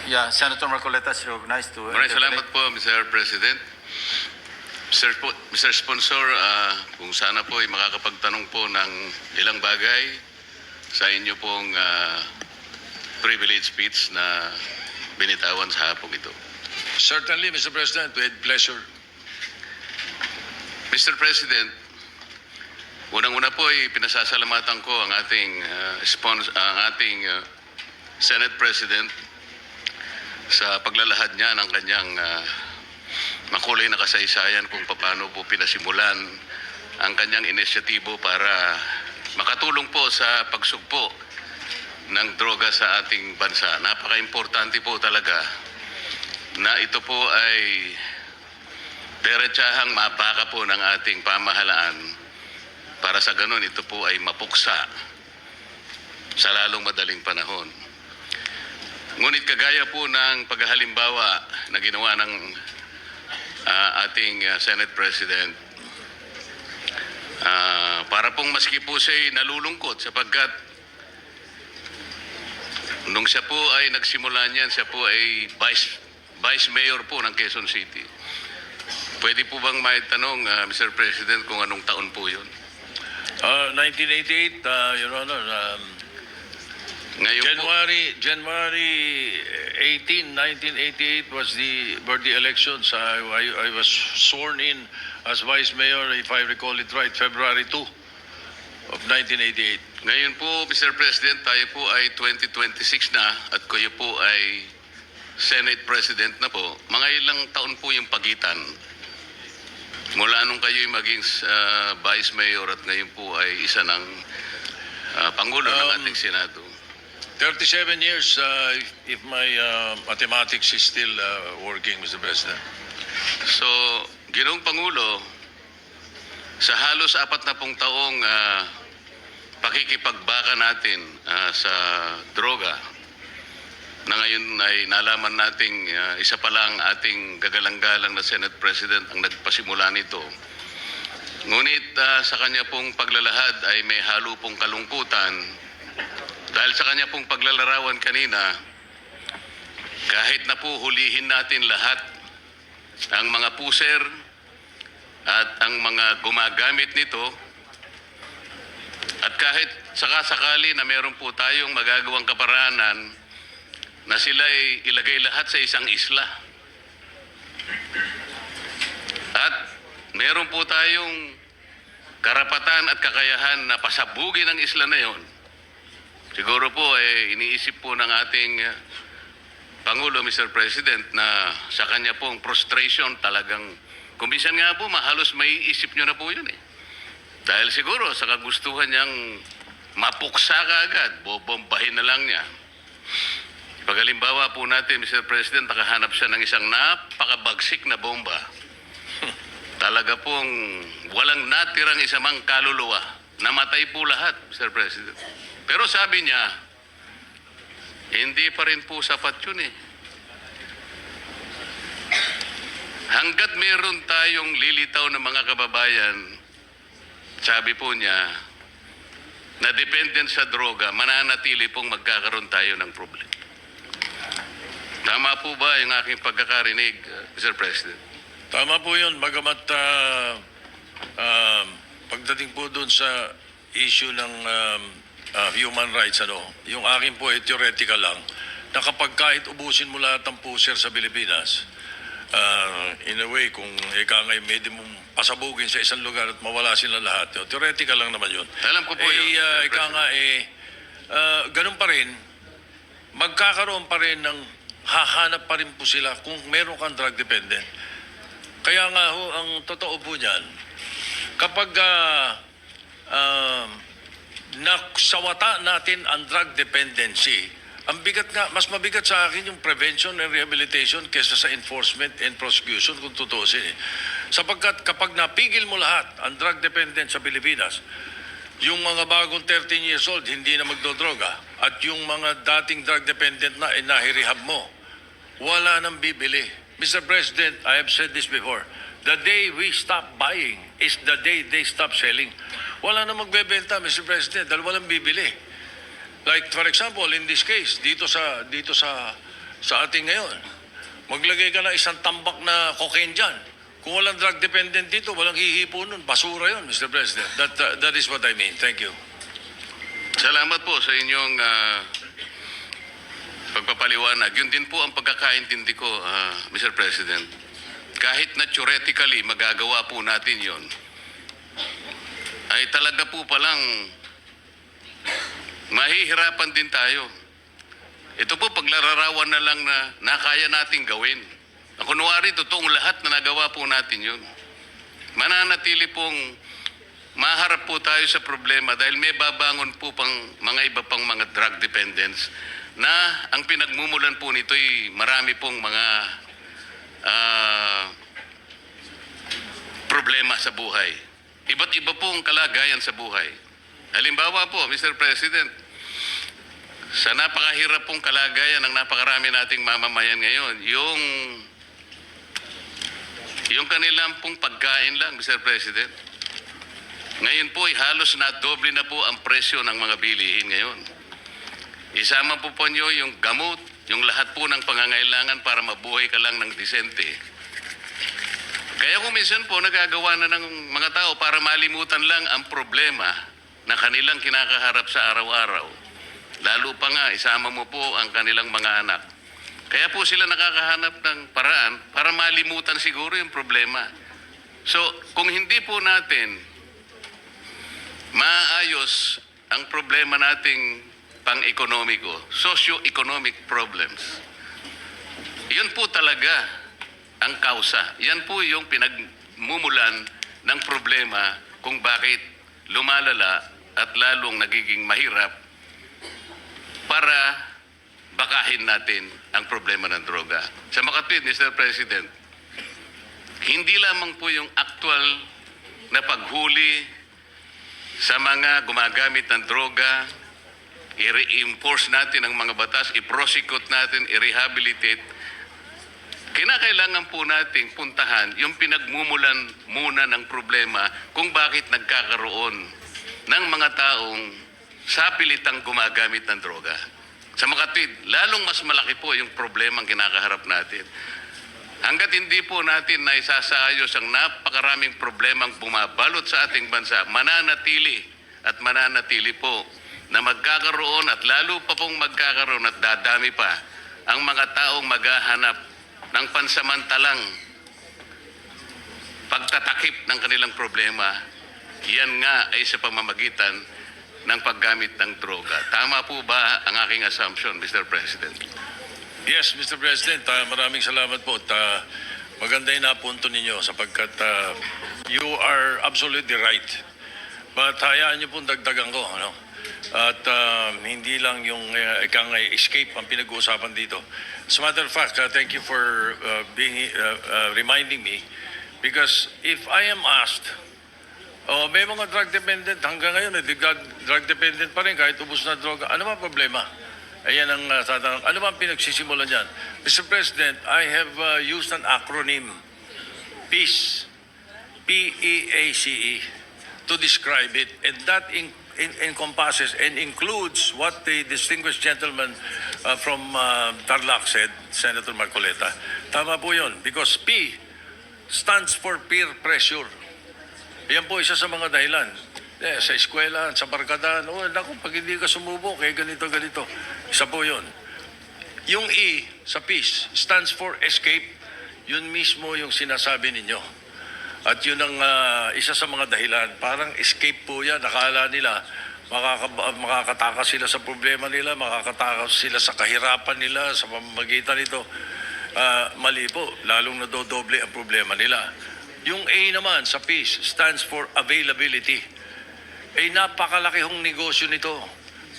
Yeah, Senator Marcoleta is recognized to Maraming interpolate. salamat po, Mr. President. Mr. Sponsor, kung sana po ay makakapagtanong po ng ilang bagay sa inyo pong privilege speech na binitawan sa hapong ito. Certainly, Mr. President, with pleasure. Mr. President, unang-una po ay pinasasalamatan ko ang ating Senate President sa paglalahad niya ng kanyang makulay na kasaysayan kung paano po pinasimulan ang kanyang inisyatibo para makatulong po sa pagsugpo ng droga sa ating bansa. Napaka-importante po talaga na ito po ay diretsahang mapaka po ng ating pamahalaan para sa ganun ito po ay mapuksa sa lalong madaling panahon. Ngunit kagaya po ng paghahalimbawa na ginawa ng ating Senate President, para pong maski po siya'y nalulungkot sapagkat nung siya po ay nagsimula niyan, siya po ay Vice Mayor po ng Quezon City. Pwede po bang maitanong, Mr. President, kung anong taon po yun? 1988, Your Honor, Ngayon po, January 18, 1988 were the elections. I was sworn in as Vice Mayor, if I recall it right, February 2 of 1988. ngayon po, Mr. President, tayo po ay 2026 na at kayo po ay Senate President na po. Mga ilang taon po yung pagitan mula nung kayo'y maging Vice Mayor at ngayon po ay isa ng Pangulo ng ating Senado. 37 years, if my mathematics is still working, Mr. President. So, Ginoong Pangulo, sa halos 40 taong pakikipagbaka natin sa droga, na ngayon ay nalaman nating isa pa lang ating gagalang-galang na Senate President ang nagpasimula nito. Ngunit sa kanya pong paglalahad ay may halo pong kalungkutan dahil sa kanya pong paglalarawan kanina, kahit na po hulihin natin lahat ang mga puser at ang mga gumagamit nito, at kahit sakasakali na meron po tayong magagawang kaparanan na sila ay ilagay lahat sa isang isla. At meron po tayong karapatan at kakayahan na pasabugin ang isla na yon. Siguro po iniisip po ng ating Pangulo, Mr. President, na sa kanya pong frustration talagang, kuminsan nga po mahalos may isip nyo na po yun eh. Dahil siguro sa kagustuhan niyang mapuksa ka agad, bobombahin na lang niya. Paghalimbawa po natin, Mr. President, nakahanap siya ng isang napakabagsik na bomba. Talaga pong walang natirang isamang kaluluwa. Namatay po lahat, Mr. President. Pero sabi niya, hindi pa rin po sapat yun eh. Hanggat meron tayong lilitaw ng mga kababayan, sabi po niya, na dependent sa droga, mananatili pong magkakaroon tayo ng problema. Tama po ba yung aking pagkakarinig, Mr. President? Tama po yun, bagamat pagdating po doon sa issue ng human rights, yung akin po ay theoretical lang, na kapag kahit ubusin mo lahat ng puser sa Pilipinas, in a way, kung ika ngay may mong pasabugin sa isang lugar at mawala sila lahat, theoretical lang naman yun. Alam ko po yun. Ika nga ganun pa rin, magkakaroon pa rin ng hahanap pa rin po sila kung meron kang drug dependent. Kaya nga ho, ang totoo po niyan, kapag naksawata natin ang drug dependency, ang bigat nga, mas mabigat sa akin yung prevention and rehabilitation kaysa sa enforcement and prosecution kung tutuusin eh. Sapagkat kapag napigil mo lahat ang drug dependent sa Pilipinas, yung mga bagong 13 years old hindi na magdodroga at yung mga dating drug dependent na nahirehab mo, wala nang bibili. Mr. President, I have said this before, the day we stop buying is the day they stop selling. Wala na magbebenta, Mr. President, dahil walang bibili. Like, for example, in this case, dito sa sa atin ngayon. Maglagay ka na isang tambak na cocaine dyan. Kung walang drug dependent dito, walang hihipo nun. Basura yun, Mr. President. That is what I mean. Thank you. Salamat po sa inyong pagpapaliwanag. Yun din po ang pagkakaintindi ko, Mr. President. Kahit na theoretically magagawa po natin yon, ay talaga po palang mahihirapan din tayo. Ito po paglararawan na lang na nakaya nating gawin. Kunwari, totoong lahat na nagawa po natin yun. Mananatili pong maharap po tayo sa problema dahil may babangon po pang mga iba pang mga drug dependents na ang pinagmumulan po nito ay marami pong mga problema sa buhay. Iba't iba pong kalagayan sa buhay. Halimbawa po, Mr. President, sa napakahirap pong kalagayan ng napakarami nating mamamayan ngayon, yung kanilang pong pagkain lang, Mr. President. Ngayon po, halos na doble na po ang presyo ng mga bilihin ngayon. Isama po nyo yung gamot, yung lahat po ng pangangailangan para mabuhay ka lang ng disente. Kaya kung minsan po nagagawa na ng mga tao para malimutan lang ang problema na kanilang kinakaharap sa araw-araw. Lalo pa nga, isama mo po ang kanilang mga anak. Kaya po sila nakakahanap ng paraan para malimutan siguro yung problema. So, kung hindi po natin maayos ang problema nating pang-ekonomiko, socio-economic problems, yun po talaga ang kausa. Yan po yung pinagmumulan ng problema kung bakit lumalala at lalong nagiging mahirap para bakahin natin ang problema ng droga. Sa makatwid, Mr. President, hindi lamang po yung actual na paghuli sa mga gumagamit ng droga, i-reinforce natin ang mga batas, i-prosecute natin, i-rehabilitate. Kinakailangan po nating puntahan yung pinagmumulan muna ng problema kung bakit nagkakaroon ng mga taong sapilitang gumagamit ng droga. Sa makatwid, lalong mas malaki po yung problema ang kinakaharap natin. Hanggat hindi po natin na isasaayos ang napakaraming problemang bumabalot sa ating bansa, mananatili po na magkakaroon at lalo pa pong magkakaroon at dadami pa ang mga taong maghahanap ng pansamantalang pagtatakip ng kanilang problema. Yan nga ay sa pamamagitan ng paggamit ng droga. Tama po ba ang aking assumption, Mr. President? Yes, Mr. President, maraming salamat po. Maganda yung napunto ninyo sapagkat you are absolutely right. But hayaan niyo pong dagdagan ko. Ano? At hindi lang yung ikang escape ang pinag-uusapan dito. As a matter of fact, thank you for reminding me. Because if I am asked, may mga drug dependent hanggang ngayon, drug dependent pa rin kahit ubos na droga. Ano ba problema? Ayan ang tatanong. Ano ba ang pinagsisimulan dyan? Mr. President, I have used an acronym, PEACE, P-E-A-C-E, to describe it. And that encompasses and includes what the distinguished gentleman from Tarlac said, Senator Marcoleta. Tama po yun. Because P stands for peer pressure. Yan po isa sa mga dahilan. Sa eskwela, sa barkadahan, naku, pag hindi ka sumubo, kaya ganito. Isa po yun. Yung E sa peace stands for escape. Yun mismo yung sinasabi ninyo. At yun ang isa sa mga dahilan. Parang escape po yan. Nakala nila, makakatakas sila sa problema nila, makakatakas sila sa kahirapan nila, sa pamamagitan nito. Mali po. Lalong nadodoble ang problema nila. Yung A naman sa peace stands for availability. Napakalaki hong negosyo nito.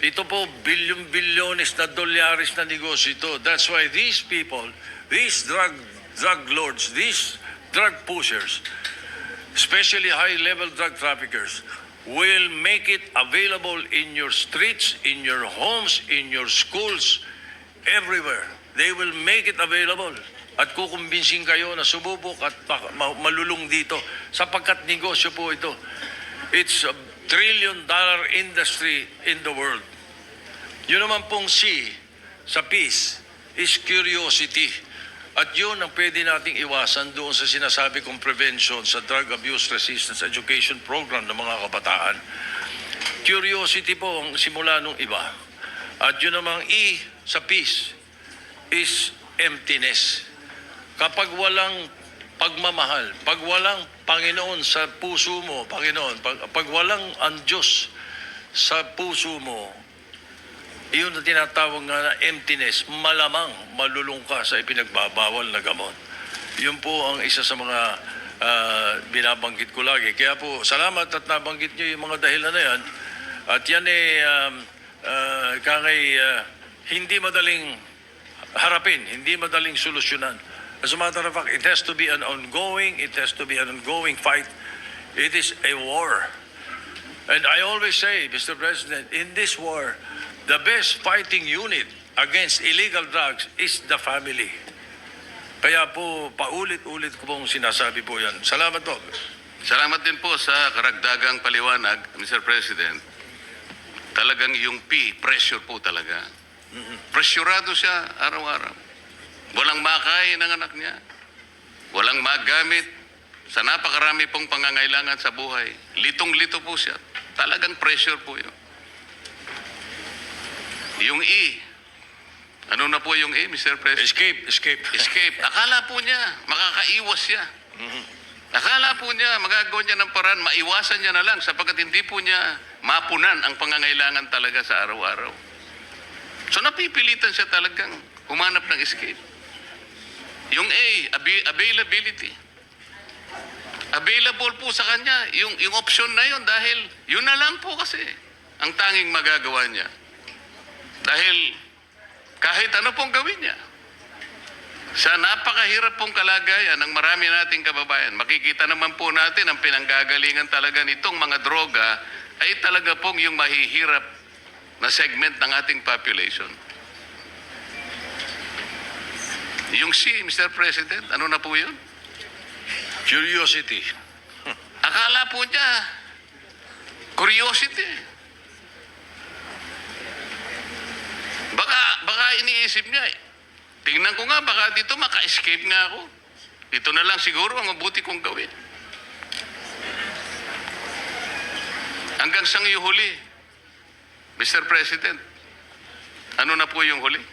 Ito po, bilyon-bilyones na dolyares na negosyo ito. That's why these people, these drug lords, these drug pushers, especially high-level drug traffickers, will make it available in your streets, in your homes, in your schools, everywhere. They will make it available. At kukumbinsin kayo na sububok at malulung dito sapagkat negosyo po ito. It's a trillion-dollar industry in the world. Yun naman pong C sa peace is curiosity. At yun ang pwede nating iwasan doon sa sinasabi kong prevention sa Drug Abuse Resistance Education Program ng mga kabataan. Curiosity po ang simula nung iba. At yun namang E sa peace is emptiness. Kapag walang pagmamahal, pag walang Panginoon sa puso mo, Panginoon, pag walang ang Diyos sa puso mo, iyon na tinatawag nga na emptiness, malamang malulung ka sa ipinagbabawal na gamot. Yun po ang isa sa mga binabanggit ko lagi. Kaya po, salamat at nabanggit nyo yung mga dahilan na yan. At yan hindi madaling harapin, hindi madaling solusyonan. As a matter of fact, it has to be an ongoing fight. It is a war. And I always say, Mr. President, in this war, the best fighting unit against illegal drugs is the family. Kaya po, paulit-ulit ko pong sinasabi po yan. Salamat po. Salamat din po sa karagdagang paliwanag, Mr. President. Talagang yung P, pressure po talaga. Pressurado siya araw-araw. Walang makain ng anak niya. Walang magamit sa napakarami pong pangangailangan sa buhay. Litong-lito po siya. Talagang pressure po yun. Yung E, ano na po yung E, Mr. President? Escape. Akala po niya, makakaiwas siya. Akala po niya, magagawa niya ng paraan, maiwasan niya na lang sapagkat hindi po niya mapunan ang pangangailangan talaga sa araw-araw. So napipilitan siya talagang humanap ng escape. Yung A, availability. Available po sa kanya yung option na yun dahil yun na lang po kasi ang tanging magagawa niya. Dahil kahit ano pong gawin niya, sa napakahirap pong kalagayan ng marami nating kababayan, makikita naman po natin ang pinanggagalingan talaga nitong mga droga ay talaga pong yung mahihirap na segment ng ating population. Yung C, Mr. President, ano na po yun? Curiosity. Akala po niya, curiosity. Baka iniisip niya, tingnan ko nga, baka dito maka-escape nga ako. Ito na lang siguro ang mabuti kong gawin. Hanggang sang yung huli, Mr. President, ano na po yung huli?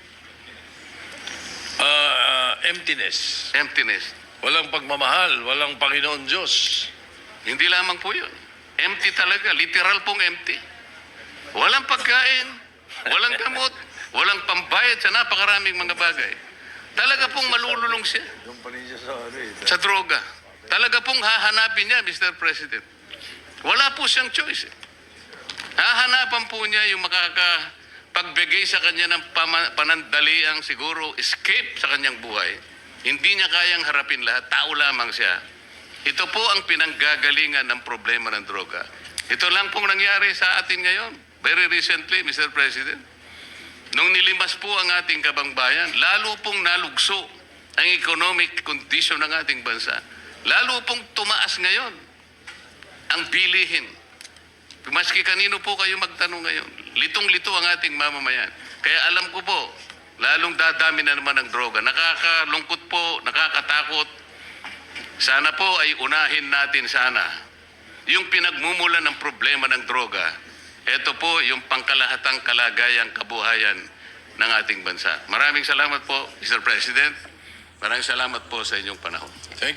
Emptiness. Emptiness. Walang pagmamahal, walang Panginoon Diyos. Hindi lamang po yun. Empty talaga, literal pong empty. Walang pagkain, walang gamot, walang pambayad sa napakaraming mga bagay. Talaga pong malululong siya sa droga. Talaga pong hahanapin niya, Mr. President. Wala po siyang choice. Hahanapan po niya yung makakapagbigay sa kanya ng panandaliang siguro escape sa kanyang buhay. Hindi niya kayang harapin lahat. Tao lamang siya. Ito po ang pinanggagalingan ng problema ng droga. Ito lang pong nangyari sa atin ngayon. Very recently, Mr. President. Nung nilimas po ang ating kabangbayan, lalo pong nalugso ang economic condition ng ating bansa. Lalo pong tumaas ngayon ang bilihin. Maski kanino po kayo magtanong ngayon, litong-lito ang ating mamamayan. Kaya alam ko po, lalong dadami na naman ang droga. Nakakalungkot po, nakakatakot. Sana po ay unahin natin sana yung pinagmumulan ng problema ng droga. Ito po yung pangkalahatang kalagayang kabuhayan ng ating bansa. Maraming salamat po, Mr. President. Maraming salamat po sa inyong panahon. Thank you.